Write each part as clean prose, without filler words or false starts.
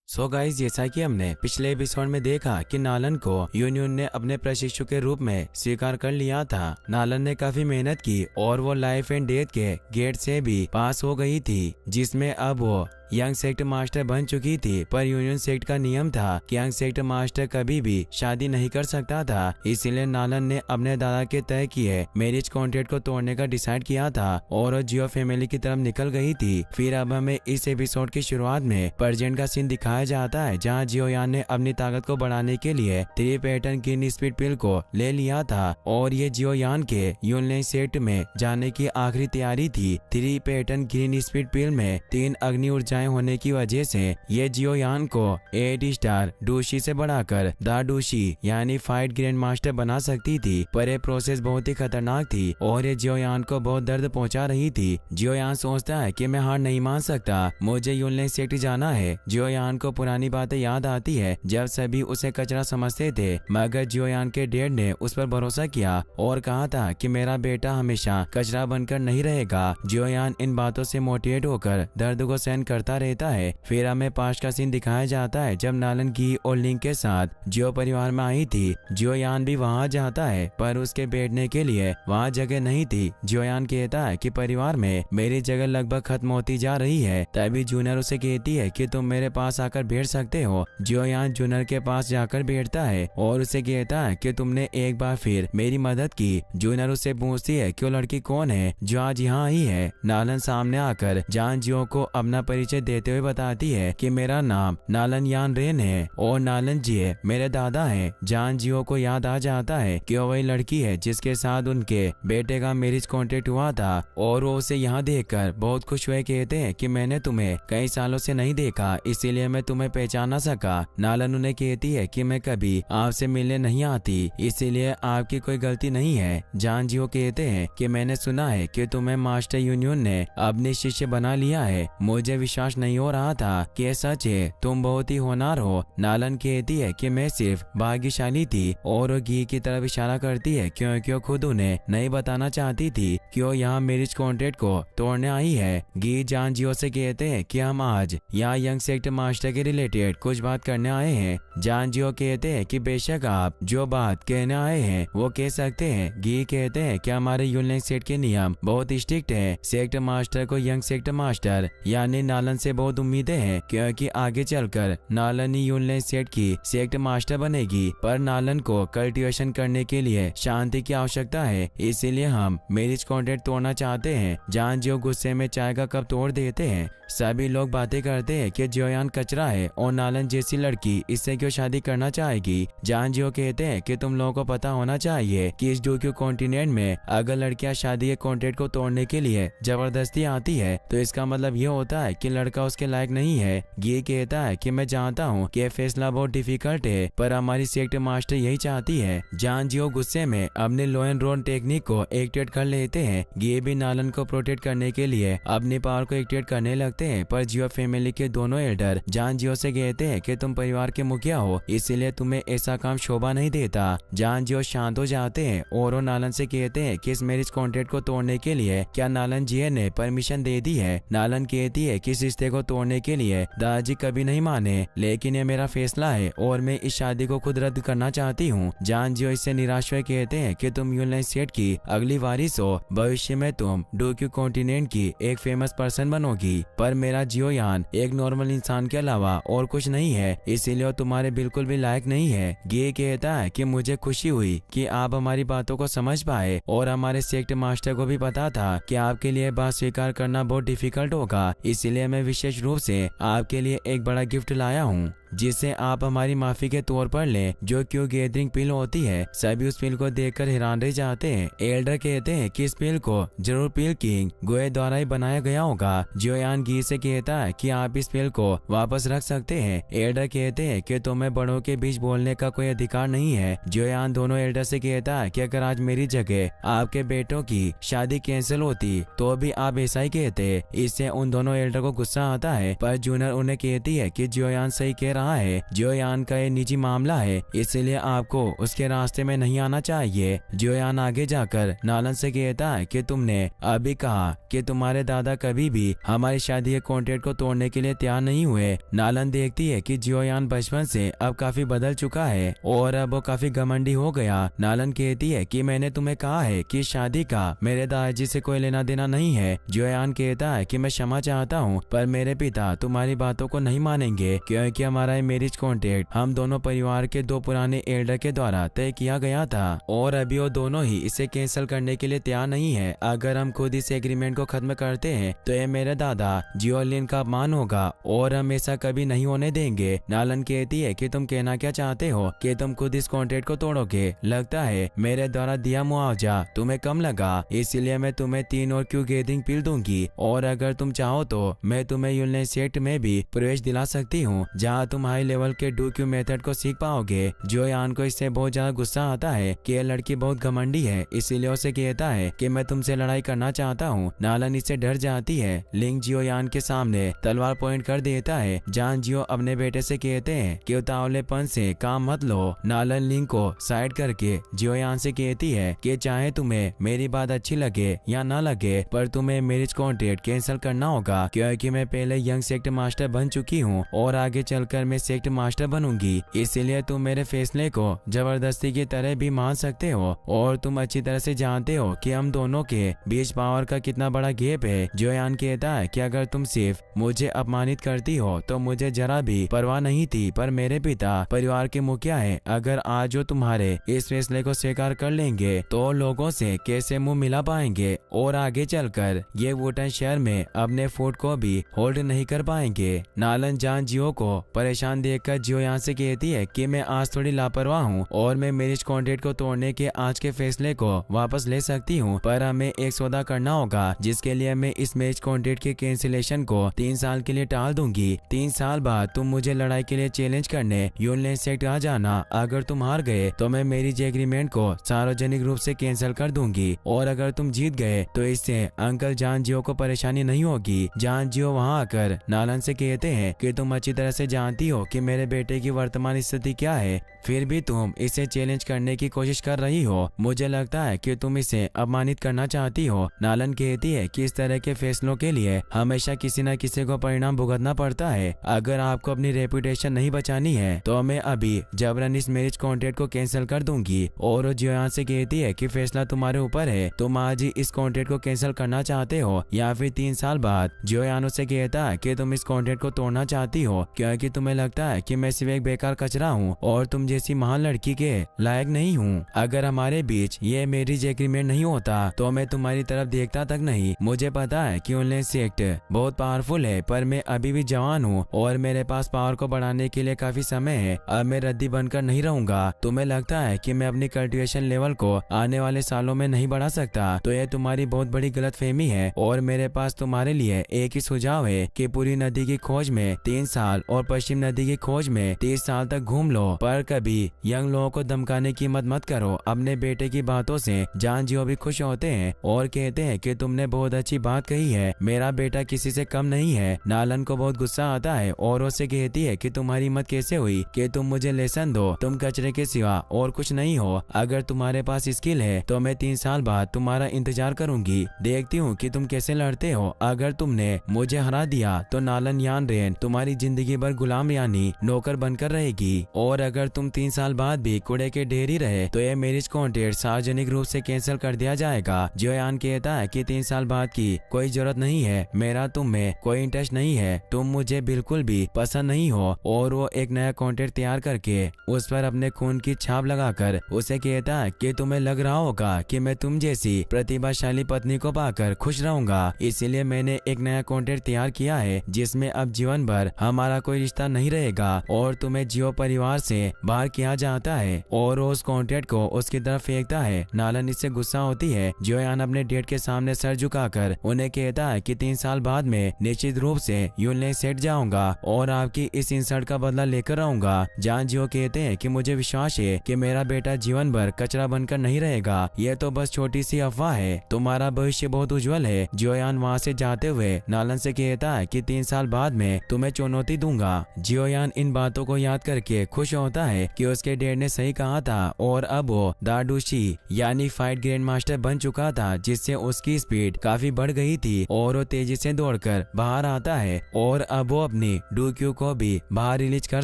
So guys, जैसा कि हमने पिछले एपिसोड में देखा कि नालन को यूनियन ने अपने प्रशिक्षु के रूप में स्वीकार कर लिया था। नालन ने काफी मेहनत की और वो लाइफ एंड डेथ के गेट से भी पास हो गई थी, जिसमें अब वो यंग सेक्ट मास्टर बन चुकी थी। पर यूनियन सेक्ट का नियम था कि यंग सेक्ट मास्टर कभी भी शादी नहीं कर सकता था। इसीलिए नालन ने अपने दादा के तय किए मैरिज कॉन्ट्रैक्ट को तोड़ने का डिसाइड किया था और जियो फैमिली की तरफ निकल गई थी। फिर अब हमें इस एपिसोड की शुरुआत में प्रेजेंट का सीन दिखाया जाता है, जहाँ जियोयान ने अपनी ताकत को बढ़ाने के लिए 3 पैटर्न ग्रीन स्पीड पिल को ले लिया था और ये जियोयान के यूनियन सेक्ट में जाने की आखिरी तैयारी थी। 3 पैटर्न ग्रीन स्पीड पिल में 3 अग्नि ऊर्जाएं होने की वजह से ये जियोयान को 8 स्टार डूशी से बढ़ाकर द डूशी यानी फाइट ग्रैंड मास्टर बना सकती थी। पर यह प्रोसेस बहुत ही खतरनाक थी और ये जियोयान को बहुत दर्द पहुंचा रही थी। जियोयान सोचता है कि मैं हार नहीं मान सकता, मुझे यूनियन सेक्ट जाना है। जियोयान को पुरानी बातें याद आती है जब सभी उसे कचरा समझते थे, मगर जियोयान के डैड ने उस पर भरोसा किया और कहा था कि मेरा बेटा हमेशा कचरा बनकर नहीं रहेगा। जियोयान इन बातों से मोटिवेट होकर दर्द को सहन करता रहता है। फिर हमें पास्ट का सीन दिखाया जाता है जब नालन की और लिंक के साथ जियो परिवार में आई थी। जियोयान भी वहां जाता है पर उसके बैठने के लिए वहां जगह नहीं थी। जियोयान कहता है कि परिवार में मेरी जगह लगभग खत्म होती जा रही है। तभी जूनियर उसे कहती है कि तुम मेरे पास आकर बैठ सकते हो। जियोयान जूनियर के पास जाकर बैठता है और उसे कहता है कि तुमने एक बार फिर मेरी मदद की। जूनियर उससे पूछती है कि वो लड़की कौन है जो आज यहाँ आई है। नालन सामने आकर जान जियो को अपना परिचय देते हुए बताती है कि मेरा नाम नालन यान रेन है और नालन जी मेरे दादा हैं। जान जियो को याद आ जाता है कि वो वही लड़की है जिसके साथ उनके बेटे का मैरिज कॉन्ट्रैक्ट हुआ था और वो उसे यहाँ देखकर बहुत खुश हुए। कहते हैं कि मैंने तुम्हें कई सालों से नहीं देखा, इसीलिए मैं तुम्हें पहचान ना सका। नालन उन्हें कहती है कि मैं कभी आपसे मिलने नहीं आती, इसीलिए आपकी कोई गलती नहीं है। जान जियो कहते हैं कि मैंने सुना है कि तुम्हें मास्टर यूनियन ने अपने शिष्य बना लिया है। मुझे विश्वास नहीं हो रहा था कि सच है, तुम बहुत ही होनहार हो। नालन कहती है कि मैं सिर्फ भाग्यशाली थी और वो घी की तरफ इशारा करती है क्योंकि वो खुद उन्हें नहीं बताना चाहती थी कि वो यहाँ मैरिज कॉन्ट्रैक्ट को तोड़ने आई है। घी जान जियो से कहते हैं कि हम आज यहाँ यंग सेक्ट मास्टर के रिलेटेड कुछ बात करने आए हैं। जान जियो कहते हैं कि बेशक आप जो बात कहने आए हैं वो कह सकते हैं। घी कहते हैं कि हमारे यूनियन सेक्ट के नियम बहुत स्ट्रिक्ट है। सेक्ट मास्टर को यंग सेक्ट मास्टर यानी नालन से बहुत उम्मीदें हैं क्योंकि आगे चलकर नालन ही यूनियन सेक्ट की सेक्ट मास्टर बनेगी। पर नालन को कल्टीवेशन करने के लिए शांति की आवश्यकता है, इसीलिए हम मैरिज कॉन्ट्रैक्ट तोड़ना चाहते हैं। जान जियो गुस्से में चाय का कप तोड़ देते हैं। सभी लोग बातें करते हैं कि जियोयान कचरा है और नालन जैसी लड़की इससे क्यों शादी करना चाहेगी। जान जियो कहते हैं कि तुम लोगों को पता होना चाहिए कि इस डोक्यू कॉन्टिनेंट में अगर लड़कियां शादी के कॉन्ट्रैक्ट को तोड़ने के लिए जबरदस्ती आती है तो इसका मतलब ये होता है कि लड़का उसके लायक नहीं है। ये कहता है कि मैं जानता हूँ कि फैसला बहुत डिफिकल्ट है, पर हमारी सेक्ट मास्टर यही चाहती है। जान जियो गुस्से में अपने लो एंड रोन टेक्निक को एक्टिवेट कर लेते हैं। ये भी नालन को प्रोटेक्ट करने के लिए अपनी पावर को एक्टिवेट करने लगते हैं। पर जियो फैमिली के दोनों एल्डर जान जियो से कहते हैं कि तुम परिवार के मुखिया हो, इसीलिए तुम्हें ऐसा काम शोभा नहीं देता। जान जियो शांत हो जाते हैं और वो नालन से कहते हैं कि इस मैरिज कॉन्ट्रैक्ट को तोड़ने के लिए क्या नालन जी ने परमिशन दे दी है। नालन कहती है कि इस रिश्ते को तोड़ने के लिए दादाजी कभी नहीं माने, लेकिन ये मेरा फैसला है और मैं इस शादी को खुद रद्द करना चाहती हूँ। जान जियो इससे निराश हुए कहते हैं कि तुम यूनियन सेक्ट की अगली वारिस हो, भविष्य में तुम डोक्यू कॉन्टिनेंट की एक फेमस पर्सन बनोगी। पर मेरा जियोयान एक नॉर्मल इंसान के अलावा और कुछ नहीं है, इसीलिए तुम्हारे बिल्कुल भी लायक नहीं है। गे कहता है कि मुझे खुशी हुई कि आप हमारी बातों को समझ पाए और हमारे सेक्ट मास्टर को भी पता था कि आपके लिए बात स्वीकार करना बहुत डिफिकल्ट होगा, इसीलिए मैं विशेष रूप से आपके लिए एक बड़ा गिफ्ट लाया हूँ जिसे आप हमारी माफी के तौर पर लें, जो क्यों गैदरिंग पिल होती है। सभी उस पिल को देखकर हैरान रह जाते हैं। एल्डर कहते हैं कि इस पिल को जरूर पिल किंग गोए द्वारा ही बनाया गया होगा। जियोयान घी से कहता है कि आप इस पिल को वापस रख सकते हैं। एल्डर कहते हैं कि तुम्हें बड़ों के बीच बोलने का कोई अधिकार नहीं है। जियोयान दोनों एल्डर से कहता है कि अगर आज मेरी जगह आपके बेटों की शादी कैंसिल होती तो भी आप ऐसा ही कहते। इससे उन दोनों एल्डर को गुस्सा आता है, पर जूनियर उन्हें कहती है कि जियोयान सही कह रहा रहा है जियोयान का ये निजी मामला है, इसलिए आपको उसके रास्ते में नहीं आना चाहिए। जियोयान आगे जाकर नालन से कहता है कि तुमने अभी कहा कि तुम्हारे दादा कभी भी हमारी शादी के कॉन्ट्रैक्ट को तोड़ने के लिए तैयार नहीं हुए। नालन देखती है कि जियोयान बचपन से अब काफी बदल चुका है और अब वो काफी घमंडी हो गया। नालन कहती है कि मैंने तुम्हें कहा है कि शादी का मेरे दादाजी से कोई लेना देना नहीं है। जियोयान कहता है कि मैं क्षमा चाहता हूँ, पर मेरे पिता तुम्हारी बातों को नहीं मानेंगे, क्योंकि हमारा मैरिज कॉन्ट्रैक्ट हम दोनों परिवार के 2 पुराने एल्डर के द्वारा तय किया गया था और अभी वो दोनों ही इसे कैंसिल करने के लिए तैयार नहीं है। अगर हम खुद इस एग्रीमेंट को खत्म करते हैं तो ये मेरे दादा जियोलिन का अपमान होगा और हम ऐसा कभी नहीं होने देंगे। नालन कहती है कि तुम कहना क्या चाहते हो कि तुम खुद इस कॉन्ट्रैक्ट को तोड़ोगे? लगता है मेरे द्वारा दिया मुआवजा तुम्हें कम लगा, इसलिए मैं तुम्हें 3 और क्यू गैदरिंग पिल दूंगी और अगर तुम चाहो तो मैं तुम्हें यूनियन सेक्ट में भी प्रवेश दिला सकती हूँ, जहाँ तुम हाई लेवल के डू क्यू मेथड को सीख पाओगे। जियोयान को इससे बहुत ज्यादा गुस्सा आता है कि यह लड़की बहुत घमंडी है, इसीलिए उसे कहता है कि मैं तुमसे लड़ाई करना चाहता हूँ। नालन इससे डर जाती है। लिंग जियोयान के सामने तलवार पॉइंट कर देता है। जहाँ जियो अपने बेटे से कहते हैं कि उतावलेपन से काम मत लो। नालन लिंग को साइड करके जियोयान से कहती है कि चाहे तुम्हें मेरी बात अच्छी लगे या ना लगे, पर तुम्हें मैरिज कॉन्ट्रैक्ट कैंसिल करना होगा, क्योंकि मैं पहले यंग सेक्ट मास्टर बन चुकी हूँ और आगे चलकर मैं सेक्ट मास्टर बनूंगी। इसलिए तुम मेरे फैसले को जबरदस्ती की तरह भी मान सकते हो और तुम अच्छी तरह से जानते हो कि हम दोनों के बीच पावर का कितना बड़ा गैप है। जियोयान कहता है कि अगर तुम सिर्फ मुझे अपमानित करती हो तो मुझे जरा भी परवाह नहीं थी, पर मेरे पिता परिवार के मुखिया है। अगर आज वो तुम्हारे इस फैसले को स्वीकार कर लेंगे तो लोगों से कैसे मुंह मिला पाएंगे और आगे चलकर ये वुटन शहर में अपने फूड को भी होल्ड नहीं कर पाएंगे। नालन जान जियो को परेशान देखकर जियोयान से कहती है कि मैं आज थोड़ी लापरवाह हूँ और मैं मैरिज कॉन्ट्रैक्ट को तोड़ने के आज के फैसले को वापस ले सकती हूँ, पर हमें एक सौदा करना होगा, जिसके लिए मैं इस मैरिज कॉन्ट्रैक्ट के कैंसिलेशन को 3 साल के लिए टाल दूंगी। 3 साल बाद तुम मुझे लड़ाई के लिए चैलेंज करने यूनियन सेक्ट आ जाना। अगर तुम हार गए तो मैं मैरिज एग्रीमेंट को सार्वजनिक रूप से कैंसिल कर दूंगी और अगर तुम जीत गए तो इससे अंकल जान जियो को परेशानी नहीं होगी। जान जियो वहाँ आकर नालन से कहते हैं कि तुम अच्छी तरह से जानती हो कि मेरे बेटे की वर्तमान स्थिति क्या है, फिर भी तुम इसे चैलेंज करने की कोशिश कर रही हो। मुझे लगता है कि तुम इसे अपमानित करना चाहती हो। नालन कहती है कि इस तरह के फैसलों के लिए हमेशा किसी न किसी को परिणाम भुगतना पड़ता है। अगर आपको अपनी रेपुटेशन नहीं बचानी है तो मैं अभी जबरन इस मैरिज कॉन्ट्रैक्ट को कैंसिल कर दूंगी। और जियोयान से कहती है कि फैसला तुम्हारे ऊपर है, तुम आज ही इस कॉन्ट्रैक्ट को कैंसिल करना चाहते हो या फिर 3 साल बाद। जियोयान से कहता है कि तुम इस कॉन्ट्रैक्ट को तोड़ना चाहती हो क्योंकि तुम्हें लगता है कि मैं सिर्फ एक बेकार कचरा हूँ और तुम जैसी महान लड़की के लायक नहीं हूँ। अगर हमारे बीच ये मैरिज एग्रीमेंट नहीं होता तो मैं तुम्हारी तरफ देखता तक नहीं। मुझे पता है कि ऑनलाइन सेक्ट बहुत पावरफुल है, पर मैं अभी भी जवान हूँ और मेरे पास पावर को बढ़ाने के लिए काफी समय है। अब मैं रद्दी बनकर नहीं रहूंगा। तुम्हें लगता है कि मैं अपनी कल्टिवेशन लेवल को आने वाले सालों में नहीं बढ़ा सकता, तो यह तुम्हारी बहुत बड़ी गलतफहमी है और मेरे पास तुम्हारे लिए एक ही सुझाव है कि पूरी नदी की खोज में 3 साल और पश्चिम नदी की खोज में 30 साल तक घूम लो, पर कभी यंग लोगों को धमकाने की मत करो। अपने बेटे की बातों से जान जियो भी खुश होते हैं और कहते हैं कि तुमने बहुत अच्छी बात कही है, मेरा बेटा किसी से कम नहीं है। नालन को बहुत गुस्सा आता है और उससे कहती है कि तुम्हारी हिम्मत कैसे हुई कि तुम मुझे लेसन दो, तुम कचरे के सिवा और कुछ नहीं हो। अगर तुम्हारे पास स्किल है तो मैं 3 साल बाद तुम्हारा इंतजार करूंगी, देखती हूँ कि तुम कैसे लड़ते हो। अगर तुमने मुझे हरा दिया तो नालन यान रेन तुम्हारी जिंदगी भर गुलाम यानी नौकर बनकर रहेगी और अगर तुम 3 साल बाद भी कूड़े के ढेर ही रहे तो यह मैरिज कॉन्ट्रैक्ट सार्वजनिक रूप से कैंसिल कर दिया जाएगा। जियोयान कहता है कि 3 साल बाद की कोई जरूरत नहीं है, मेरा तुम में कोई इंटरेस्ट नहीं है, तुम मुझे बिल्कुल भी पसंद नहीं हो। और वो एक नया कॉन्ट्रैक्ट तैयार करके उस पर अपने खून की छाप लगाकर उसे कहता है कि तुम्हें लग रहा होगा कि मैं तुम जैसी प्रतिभाशाली पत्नी को पाकर खुश रहूंगा, इसलिए मैंने एक नया कॉन्ट्रैक्ट तैयार किया है जिसमें अब जीवन भर हमारा कोई रिश्ता नहीं रहेगा और तुम्हें जियो परिवार से बाहर किया जाता है। और उस कॉन्ट्रैक्ट को उसकी तरफ फेंकता है। नालन इससे गुस्सा होती है। जियोयान अपने डेट के सामने सर झुकाकर उन्हें कहता है कि 3 साल बाद में निश्चित रूप से यूनियन सेट जाऊंगा और आपकी इस इंसल्ट का बदला लेकर आऊंगा। जान जियो कहते हैं कि मुझे विश्वास है कि मेरा बेटा जीवन भर कचरा बनकर नहीं रहेगा, यह तो बस छोटी सी अफवाह है, तुम्हारा भविष्य बहुत उज्जवल है। जियोयान वहाँ से जाते हुए नालन से कहता है कि 3 साल बाद में तुम्हें चुनौती दूंगा। जियोयान इन बातों को याद करके खुश होता है कि उसके डैड ने सही कहा था और अब वो दाडूशी यानी फाइट ग्रैंड मास्टर बन चुका था, जिससे उसकी स्पीड काफी बढ़ गई थी और वो तेजी से दौड़कर बाहर आता है और अब वो अपनी डूक्यू को भी बाहर रिलीज कर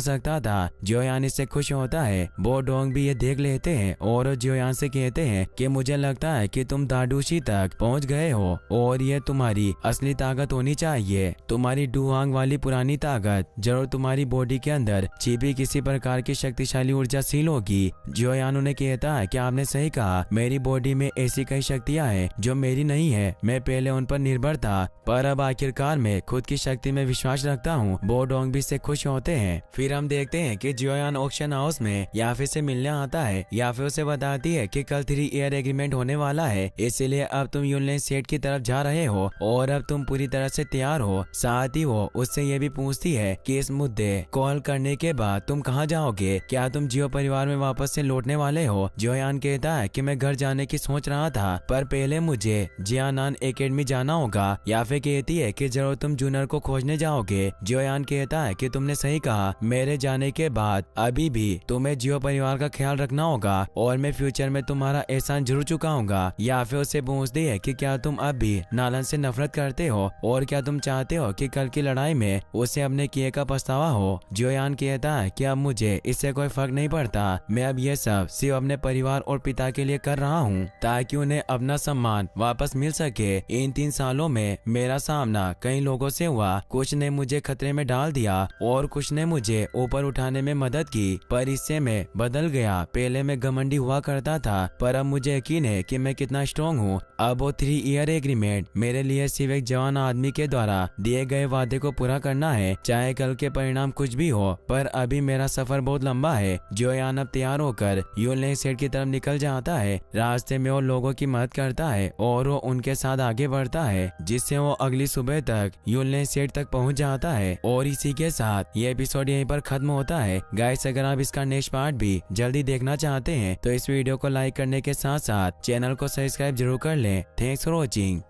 सकता था। जियोयान इससे खुश होता है। बो डोंग भी ये देख लेते हैं और जियोयान से कहते हैं कि मुझे लगता है कि तुम दाडूशी तक पहुंच गए हो और ये तुम्हारी असली ताकत होनी चाहिए। तुम्हारी डुआंग वाली पुरानी ताकत जरूर तुम्हारी बॉडी के अंदर छिपी किसी प्रकार की शक्तिशाली ऊर्जा सील होगी। जियोयान उन्हें कहता है कि आपने सही कहा, मेरी बॉडी में ऐसी कई शक्तियां हैं जो मेरी नहीं है। मैं पहले उन पर निर्भर था पर अब आखिरकार मैं खुद की शक्ति में विश्वास रखता हूँ। बो डोंग भी इससे खुश होते हैं। फिर हम देखते हैं कि जियोयान ऑक्शन हाउस में याफे से मिलने आता है। याफे उसे बताती है कि कल 3 ईयर एग्रीमेंट होने वाला है, इसलिए अब तुम यूनलेन सेट की तरफ जा रहे हो और अब तुम पूरी तरह से तैयार हो। साथ ही वो उससे ये भी पूछती है कि इस मुद्दे कॉल करने के बाद तुम कहाँ जाओगे, क्या तुम जियो परिवार में वापस से लौटने वाले हो। जियोयान कहता है कि मैं घर जाने की सोच रहा था पर पहले मुझे जियानान एकेडमी जाना होगा। याफे कहती है कि जरूर तुम जूनियर को खोजने जाओगे। जियोयान कहता है कि तुमने सही कहा, मेरे जाने के बाद अभी भी तुम्हें जियो परिवार का ख्याल रखना होगा और मैं फ्यूचर में तुम्हारा एहसान जरूर चुकाऊंगा। याफे उससे पूछती है कि क्या तुम अब भी नालन से नफरत करते हो और क्या तुम चाहते हो कि कल की लड़ाई में उसे अपने किए का पछतावा हो। जियोयान कहता है कि अब मुझे इससे कोई फर्क नहीं पड़ता, मैं अब ये सब सिर्फ अपने परिवार और पिता के लिए कर रहा हूँ ताकि उन्हें अपना सम्मान वापस मिल सके। इन 3 सालों में मेरा सामना कई लोगों से हुआ, कुछ ने मुझे खतरे में डाल दिया और कुछ ने मुझे ऊपर उठाने में मदद की, पर इससे मैं बदल गया। पहले मैं घमंडी हुआ करता था पर अब मुझे यकीन है कि मैं कितना स्ट्रॉन्ग हूँ। अब वो 3 ईयर एग्रीमेंट मेरे लिए सिर्फ एक जवान आदमी के द्वारा दिए गए वादे को पूरा करना है, चाहे कल के परिणाम कुछ भी हो। पर अभी मेरा सफर बहुत लंबा है। जियोयान अब तैयार होकर यूनलेन सेट की तरफ निकल जाता है। रास्ते में वो लोगों की मदद करता है और वो उनके साथ आगे बढ़ता है, जिससे वो अगली सुबह तक यूनलेन सेट तक पहुंच जाता है। और इसी के साथ ये एपिसोड यहीं पर खत्म होता है। गाइस, अगर आप इसका नेक्स्ट पार्ट भी जल्दी देखना चाहते हैं तो इस वीडियो को लाइक करने के साथ साथ चैनल को सब्सक्राइब जरूर कर लें। Thanks for watching.